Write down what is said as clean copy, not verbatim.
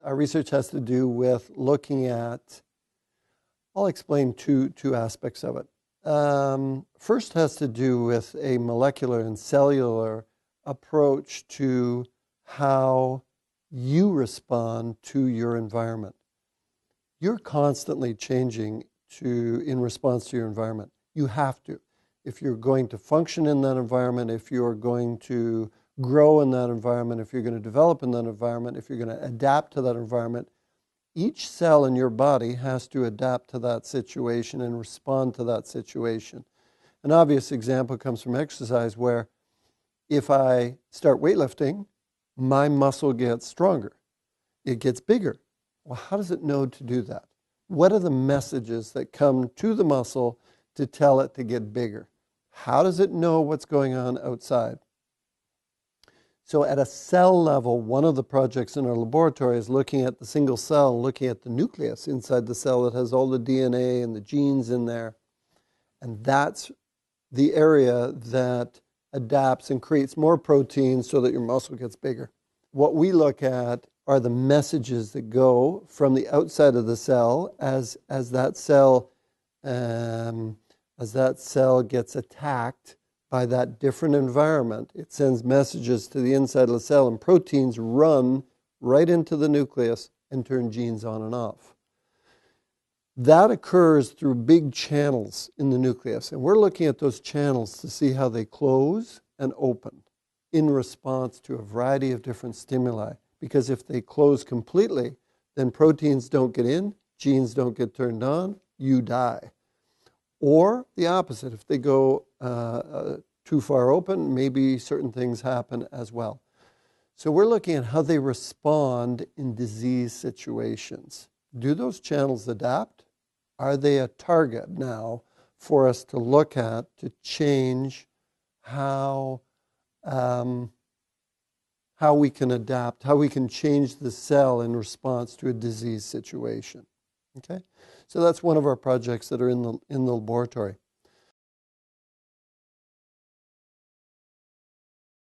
our research has to do with looking at, I'll explain two aspects of it. First has to do with a molecular and cellular approach to how you respond to your environment. You're constantly changing in response to your environment. You have to. If you're going to function in that environment, if you're going to grow in that environment, if you're going to develop in that environment, if you're going to adapt to that environment, each cell in your body has to adapt to that situation and respond to that situation. An obvious example comes from exercise where if I start weightlifting, my muscle gets stronger. It gets bigger. Well, how does it know to do that? What are the messages that come to the muscle to tell it to get bigger? How does it know what's going on outside? So at a cell level, one of the projects in our laboratory is looking at the single cell, looking at the nucleus inside the cell that has all the DNA and the genes in there. And that's the area that adapts and creates more protein so that your muscle gets bigger. What we look at are the messages that go from the outside of the cell as that cell gets attacked by that different environment. It sends messages to the inside of the cell, and proteins run right into the nucleus and turn genes on and off. That occurs through big channels in the nucleus, and we're looking at those channels to see how they close and open in response to a variety of different stimuli. Because if they close completely, then proteins don't get in, genes don't get turned on, you die. Or the opposite, if they go too far open, maybe certain things happen as well. So we're looking at how they respond in disease situations. Do those channels adapt? Are they a target now for us to look at to change how we can adapt, how we can change the cell in response to a disease situation? Okay? So that's one of our projects that are in the laboratory.